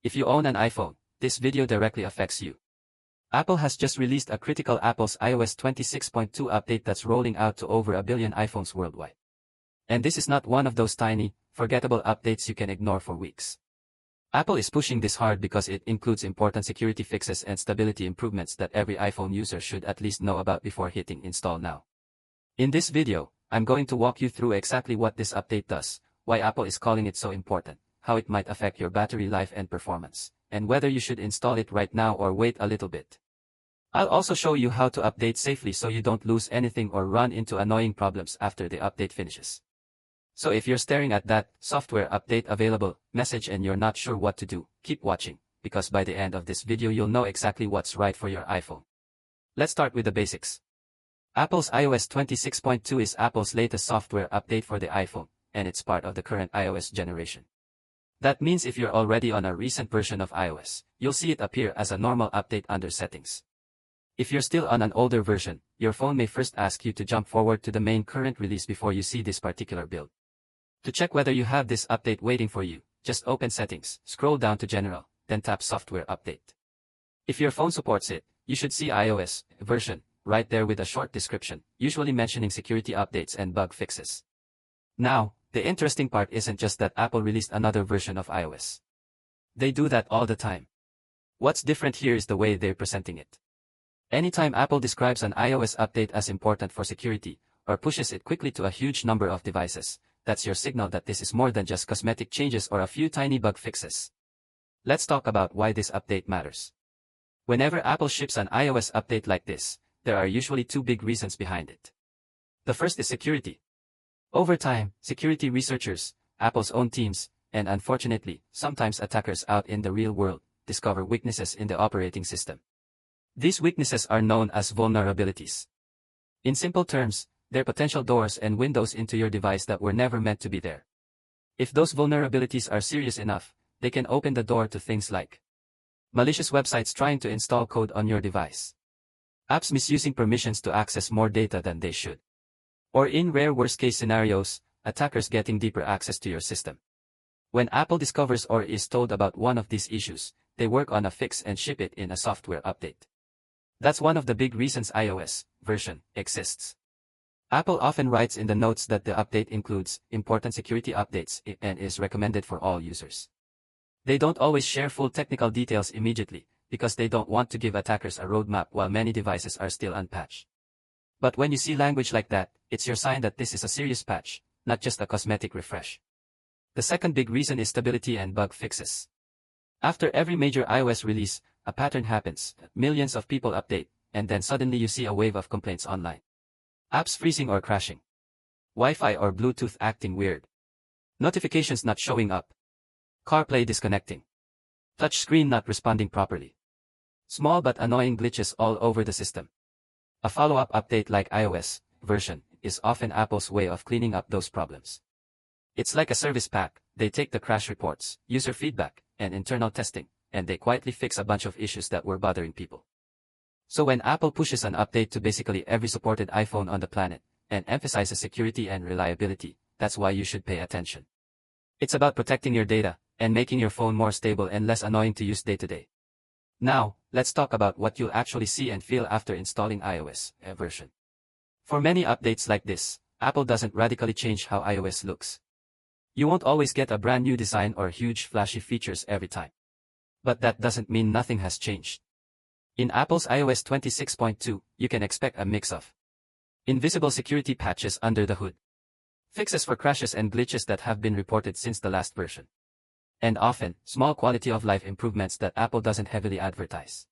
If you own an iPhone, this video directly affects you. Apple has just released a critical Apple's iOS 26.2 update that's rolling out to over a billion iPhones worldwide. And this is not one of those tiny, forgettable updates you can ignore for weeks. Apple is pushing this hard because it includes important security fixes and stability improvements that every iPhone user should at least know about before hitting install now. In this video, I'm going to walk you through exactly what this update does, why Apple is calling it so important, how it might affect your battery life and performance, and whether you should install it right now or wait a little bit. I'll also show you how to update safely so you don't lose anything or run into annoying problems after the update finishes. So if you're staring at that software update available message and you're not sure what to do, keep watching, because by the end of this video you'll know exactly what's right for your iPhone. Let's start with the basics. Apple's iOS 26.2 is Apple's latest software update for the iPhone, and it's part of the current iOS generation. That means if you're already on a recent version of iOS, you'll see it appear as a normal update under Settings. If you're still on an older version, your phone may first ask you to jump forward to the main current release before you see this particular build. To check whether you have this update waiting for you, just open Settings, scroll down to General, then tap Software Update. If your phone supports it, you should see iOS version right there with a short description, usually mentioning security updates and bug fixes. Now, the interesting part isn't just that Apple released another version of iOS. They do that all the time. What's different here is the way they're presenting it. Anytime Apple describes an iOS update as important for security, or pushes it quickly to a huge number of devices, that's your signal that this is more than just cosmetic changes or a few tiny bug fixes. Let's talk about why this update matters. Whenever Apple ships an iOS update like this, there are usually two big reasons behind it. The first is security. Over time, security researchers, Apple's own teams, and unfortunately, sometimes attackers out in the real world, discover weaknesses in the operating system. These weaknesses are known as vulnerabilities. In simple terms, they're potential doors and windows into your device that were never meant to be there. If those vulnerabilities are serious enough, they can open the door to things like malicious websites trying to install code on your device, apps misusing permissions to access more data than they should, or in rare worst-case scenarios, attackers getting deeper access to your system. When Apple discovers or is told about one of these issues, they work on a fix and ship it in a software update. That's one of the big reasons iOS version exists. Apple often writes in the notes that the update includes important security updates and is recommended for all users. They don't always share full technical details immediately, because they don't want to give attackers a roadmap while many devices are still unpatched. But when you see language like that, it's your sign that this is a serious patch, not just a cosmetic refresh. The second big reason is stability and bug fixes. After every major iOS release, a pattern happens, millions of people update, and then suddenly you see a wave of complaints online. Apps freezing or crashing. Wi-Fi or Bluetooth acting weird. Notifications not showing up. CarPlay disconnecting. Touchscreen not responding properly. Small but annoying glitches all over the system. A follow-up update like iOS version is often Apple's way of cleaning up those problems. It's like a service pack. They take the crash reports, user feedback, and internal testing, and they quietly fix a bunch of issues that were bothering people. So when Apple pushes an update to basically every supported iPhone on the planet, and emphasizes security and reliability, that's why you should pay attention. It's about protecting your data, and making your phone more stable and less annoying to use day to day. Now, let's talk about what you'll actually see and feel after installing iOS version. For many updates like this, Apple doesn't radically change how iOS looks. You won't always get a brand new design or huge flashy features every time. But that doesn't mean nothing has changed. In Apple's iOS 26.2, you can expect a mix of invisible security patches under the hood, fixes for crashes and glitches that have been reported since the last version, and often, small quality of life improvements that Apple doesn't heavily advertise.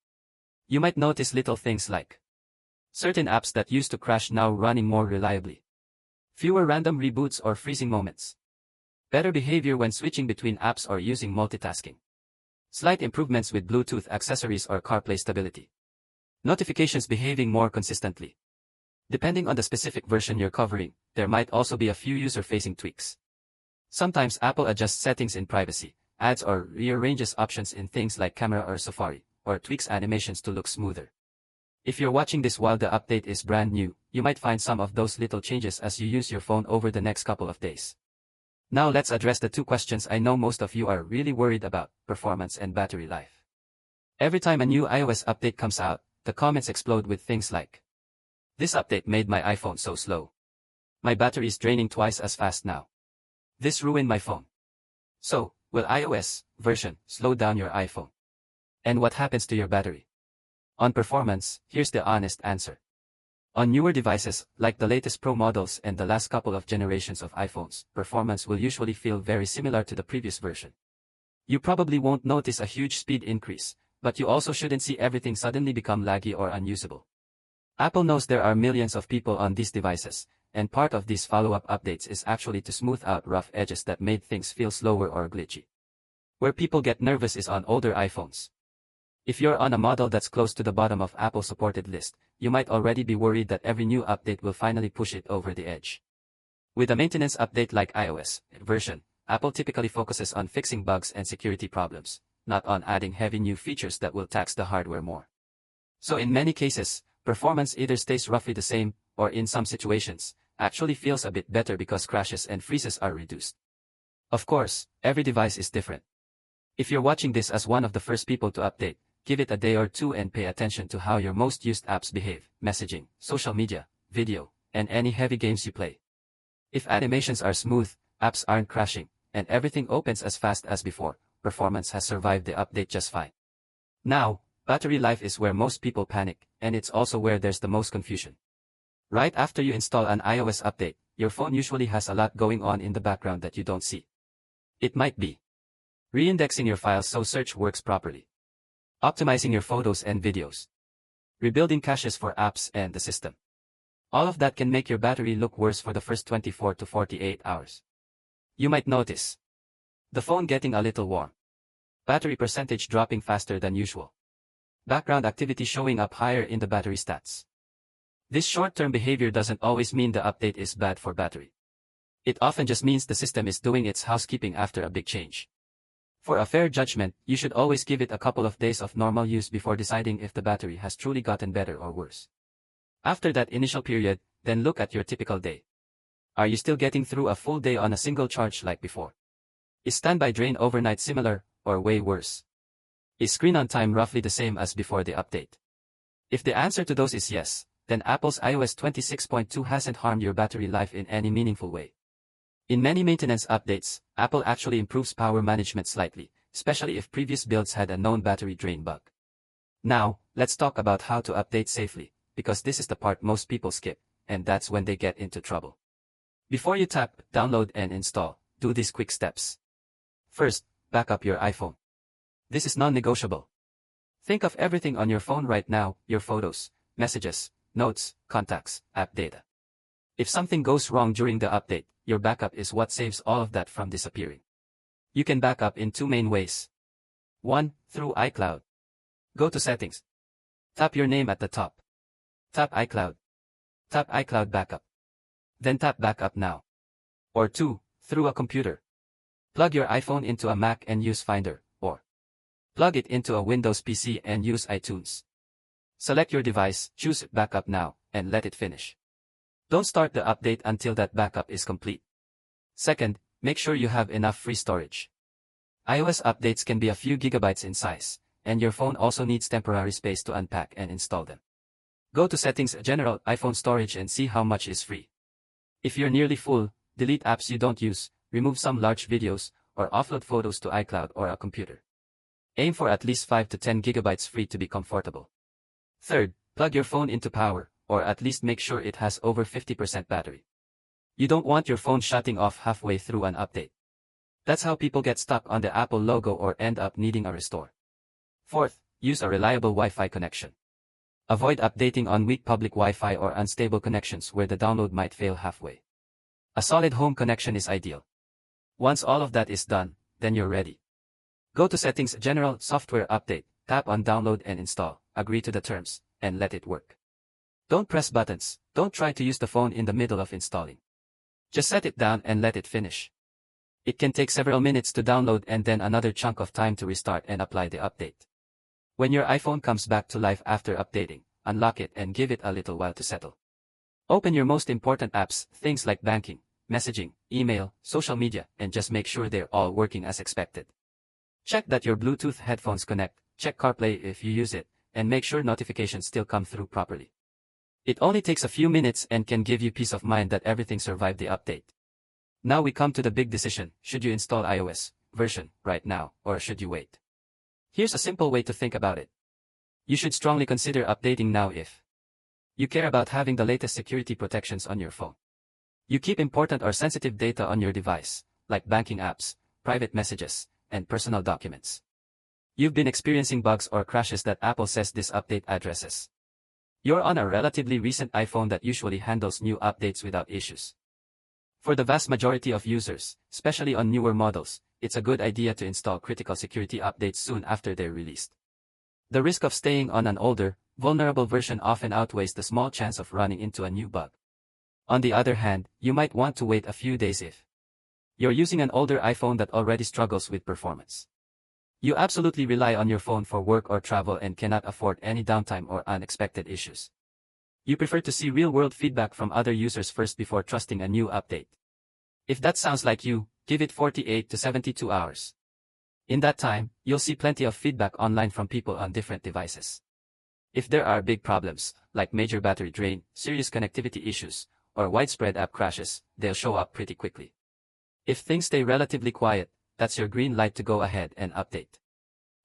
You might notice little things like certain apps that used to crash now running more reliably, fewer random reboots or freezing moments, better behavior when switching between apps or using multitasking, slight improvements with Bluetooth accessories or CarPlay stability, notifications behaving more consistently. Depending on the specific version you're covering, there might also be a few user-facing tweaks. Sometimes Apple adjusts settings in privacy, adds or rearranges options in things like Camera or Safari, or tweaks animations to look smoother. If you're watching this while the update is brand new, you might find some of those little changes as you use your phone over the next couple of days. Now let's address the two questions I know most of you are really worried about: performance and battery life. Every time a new iOS update comes out, the comments explode with things like, "This update made my iPhone so slow. My battery is draining twice as fast now. This ruined my phone." So, will iOS version slow down your iPhone? And what happens to your battery? On performance, here's the honest answer. On newer devices, like the latest Pro models and the last couple of generations of iPhones, performance will usually feel very similar to the previous version. You probably won't notice a huge speed increase, but you also shouldn't see everything suddenly become laggy or unusable. Apple knows there are millions of people on these devices, and part of these follow-up updates is actually to smooth out rough edges that made things feel slower or glitchy. Where people get nervous is on older iPhones. If you're on a model that's close to the bottom of Apple's supported list, you might already be worried that every new update will finally push it over the edge. With a maintenance update like iOS version, Apple typically focuses on fixing bugs and security problems, not on adding heavy new features that will tax the hardware more. So in many cases, performance either stays roughly the same, or in some situations, actually feels a bit better because crashes and freezes are reduced. Of course, every device is different. If you're watching this as one of the first people to update, give it a day or two and pay attention to how your most used apps behave: messaging, social media, video, and any heavy games you play. If animations are smooth, apps aren't crashing, and everything opens as fast as before, performance has survived the update just fine. Now, battery life is where most people panic, and it's also where there's the most confusion. Right after you install an iOS update, your phone usually has a lot going on in the background that you don't see. It might be reindexing your files so search works properly, optimizing your photos and videos, rebuilding caches for apps and the system. All of that can make your battery look worse for the first 24 to 48 hours. You might notice the phone getting a little warm, battery percentage dropping faster than usual, background activity showing up higher in the battery stats. This short-term behavior doesn't always mean the update is bad for battery. It often just means the system is doing its housekeeping after a big change. For a fair judgment, you should always give it a couple of days of normal use before deciding if the battery has truly gotten better or worse. After that initial period, then look at your typical day. Are you still getting through a full day on a single charge like before? Is standby drain overnight similar, or way worse? Is screen on time roughly the same as before the update? If the answer to those is yes, then Apple's iOS 26.2 hasn't harmed your battery life in any meaningful way. In many maintenance updates, Apple actually improves power management slightly, especially if previous builds had a known battery drain bug. Now, let's talk about how to update safely, because this is the part most people skip, and that's when they get into trouble. Before you tap download and install, do these quick steps. First, back up your iPhone. This is non-negotiable. Think of everything on your phone right now: your photos, messages, notes, contacts, app data. If something goes wrong during the update, your backup is what saves all of that from disappearing. You can back up in two main ways. 1. Through iCloud. Go to Settings. Tap your name at the top. Tap iCloud. Tap iCloud Backup. Then tap Backup Now. Or 2. Through a computer. Plug your iPhone into a Mac and use Finder, or plug it into a Windows PC and use iTunes. Select your device, choose Backup Now, and let it finish. Don't start the update until that backup is complete. Second, make sure you have enough free storage. iOS updates can be a few gigabytes in size, and your phone also needs temporary space to unpack and install them. Go to Settings, General, iPhone Storage, and see how much is free. If you're nearly full, delete apps you don't use, remove some large videos, or offload photos to iCloud or a computer. Aim for at least 5 to 10 gigabytes free to be comfortable. Third, plug your phone into power, or at least make sure it has over 50% battery. You don't want your phone shutting off halfway through an update. That's how people get stuck on the Apple logo or end up needing a restore. Fourth, use a reliable Wi-Fi connection. Avoid updating on weak public Wi-Fi or unstable connections where the download might fail halfway. A solid home connection is ideal. Once all of that is done, then you're ready. Go to Settings, General, Software Update, tap on Download and Install, agree to the terms, and let it work. Don't press buttons, don't try to use the phone in the middle of installing. Just set it down and let it finish. It can take several minutes to download and then another chunk of time to restart and apply the update. When your iPhone comes back to life after updating, unlock it and give it a little while to settle. Open your most important apps, things like banking, messaging, email, social media, and just make sure they're all working as expected. Check that your Bluetooth headphones connect, check CarPlay if you use it, and make sure notifications still come through properly. It only takes a few minutes and can give you peace of mind that everything survived the update. Now we come to the big decision: should you install iOS version right now, or should you wait? Here's a simple way to think about it. You should strongly consider updating now if you care about having the latest security protections on your phone. You keep important or sensitive data on your device, like banking apps, private messages, and personal documents. You've been experiencing bugs or crashes that Apple says this update addresses. You're on a relatively recent iPhone that usually handles new updates without issues. For the vast majority of users, especially on newer models, it's a good idea to install critical security updates soon after they're released. The risk of staying on an older, vulnerable version often outweighs the small chance of running into a new bug. On the other hand, you might want to wait a few days if you're using an older iPhone that already struggles with performance. You absolutely rely on your phone for work or travel and cannot afford any downtime or unexpected issues. You prefer to see real-world feedback from other users first before trusting a new update. If that sounds like you, give it 48 to 72 hours. In that time, you'll see plenty of feedback online from people on different devices. If there are big problems, like major battery drain, serious connectivity issues, or widespread app crashes, they'll show up pretty quickly. If things stay relatively quiet, that's your green light to go ahead and update.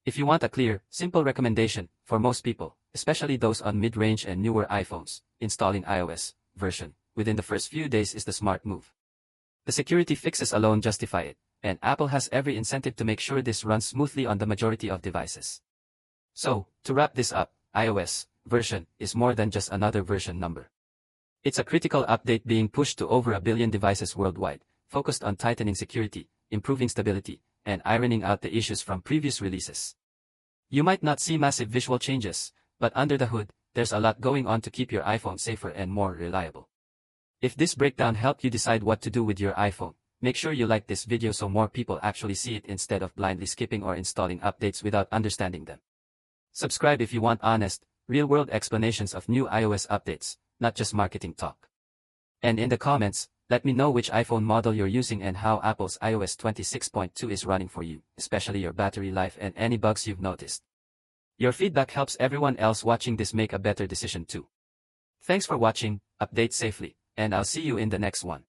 If you want a clear, simple recommendation, for most people, especially those on mid-range and newer iPhones, installing iOS version within the first few days is the smart move. The security fixes alone justify it, and Apple has every incentive to make sure this runs smoothly on the majority of devices. So, to wrap this up, iOS version is more than just another version number. It's a critical update being pushed to over 1 billion devices worldwide, focused on tightening security, improving stability, and ironing out the issues from previous releases. You might not see massive visual changes, but under the hood, there's a lot going on to keep your iPhone safer and more reliable. If this breakdown helped you decide what to do with your iPhone, make sure you like this video so more people actually see it instead of blindly skipping or installing updates without understanding them. Subscribe if you want honest, real-world explanations of new iOS updates, not just marketing talk. And in the comments, let me know which iPhone model you're using and how Apple's iOS 26.2 is running for you, especially your battery life and any bugs you've noticed. Your feedback helps everyone else watching this make a better decision too. Thanks for watching, update safely, and I'll see you in the next one.